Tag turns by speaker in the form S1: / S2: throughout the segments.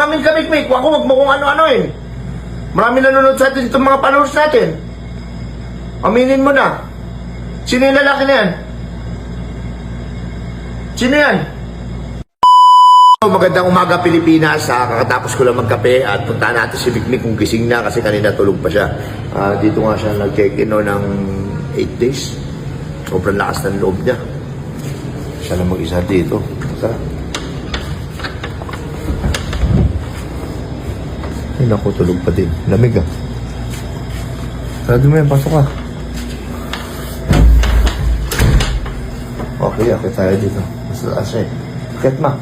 S1: Umamin ka, Mikmik. Ako, wag mo kung ano-ano eh. Marami nanonood sa atin itong mga followers natin. Aminin mo na. Sino yung lalaki na yan? Sino yan? Magandang umaga, Pilipinas. Kakatapos ko lang magkape at punta natin si Mikmik kung gising na kasi kanina tulog pa siya. Dito nga siya nag-check-in ng 8 days. Sobrang lakas ng loob niya. Siya lang mag-isa dito. Tara. Ay, naku, tulog pa din. Lamig ah. Sarado mo yan, pasok ka. Okay, akit tayo dito. Mas taas eh. Akit ma.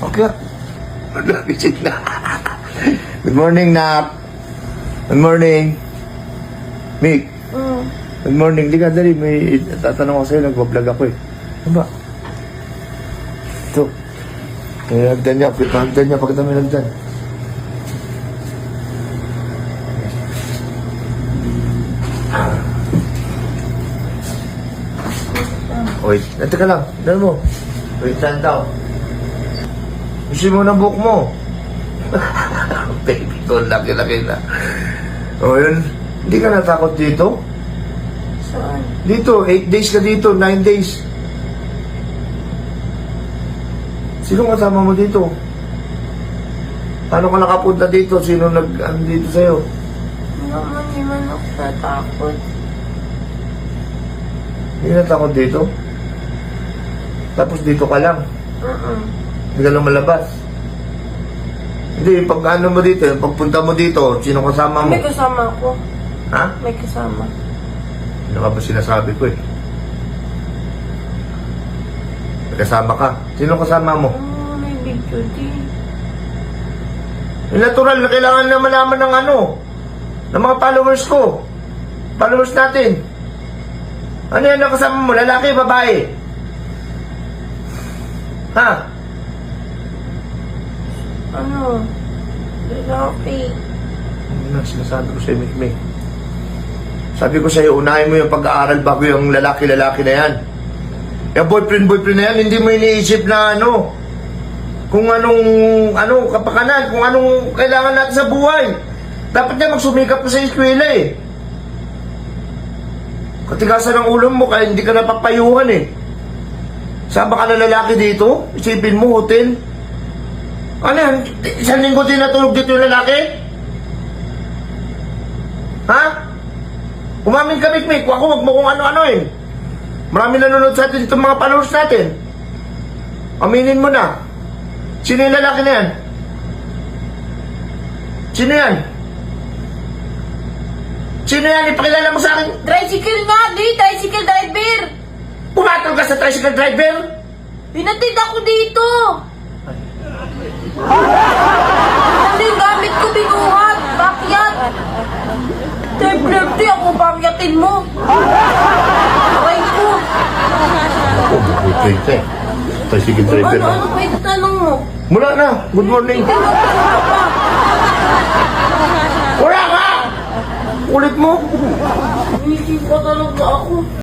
S1: Okay. Nagising na. Good morning, Nak. Good morning. Mick. Good morning. Di ka, dali. May tatanong ako sa'yo. Nagbablog ako eh. Ano ba? Ito. May nagdan niya. Nagdan niya. Pagkita may nagdan. Wait. Teka lang. Dali mo. Wait lang daw. Gusto mo ng buhok mo. Baby ko, laki-laki na. O yun. Hindi ka natakot dito?
S2: Saan?
S1: Dito, 8 days ka dito, 9 days. Sino kasama mo dito? Paano ka nakapunta dito? Sino dito sa'yo?
S2: Naman, di man ako natakot.
S1: Hindi ka natakot dito? Tapos dito ka lang? Hindi ka lang malabas? Hindi, pag ano mo dito, pagpunta mo dito, sino kasama mo?
S2: May kasama ako.
S1: Ha?
S2: May kasama.
S1: Ano ka ba sinasabi ko eh? May kasama ka. Sino kasama mo?
S2: May video din.
S1: Natural na kailangan na malaman ng ano, ng mga followers ko. Followers natin. Ano yan ang kasama mo? Lalaki, babae? Ha?
S2: Ano? Lalaki.
S1: Ano na sinasabi ko sa'yo, Mikmik? Sabi ko sa'yo, unahin mo yung pag-aaral bago yung lalaki-lalaki na yan. Yung boyfriend na yan, hindi mo iniisip na ano, kung anong kapakanan, kung anong kailangan natin sa buhay. Dapat na magsumikap ka sa eskwela eh. Katigasan ng ulo mo kaya hindi ka napapayuhan eh. Sama ka na lalaki dito, isipin mo, hotel. Ano yan? Isang linggo din natulog dito yung lalaki? Ha? Umamin ka, Mikmik. Ako, wag mo kung ano-ano eh. Marami nanonood sa atin itong mga followers natin. Aminin mo na. Sino yung lalaki na yan? Sino yan? Sino yan? Ipakilala mo sa akin.
S2: Tricycle nga, di! Tricycle driver!
S1: Pumatol ka sa tricycle driver?
S2: Binatid ako dito! Ano yung gamit ko binuhat? Bakyat! Flirty ako, bakyatin mo! Aray ko!
S1: Tricycle. Tricycle driver.
S2: Ano pa yung tanong mo?
S1: Mula na. Good morning.
S2: Tinutulog ka!
S1: Wala ka! Ulit mo.
S2: Inisip ko talaga ako.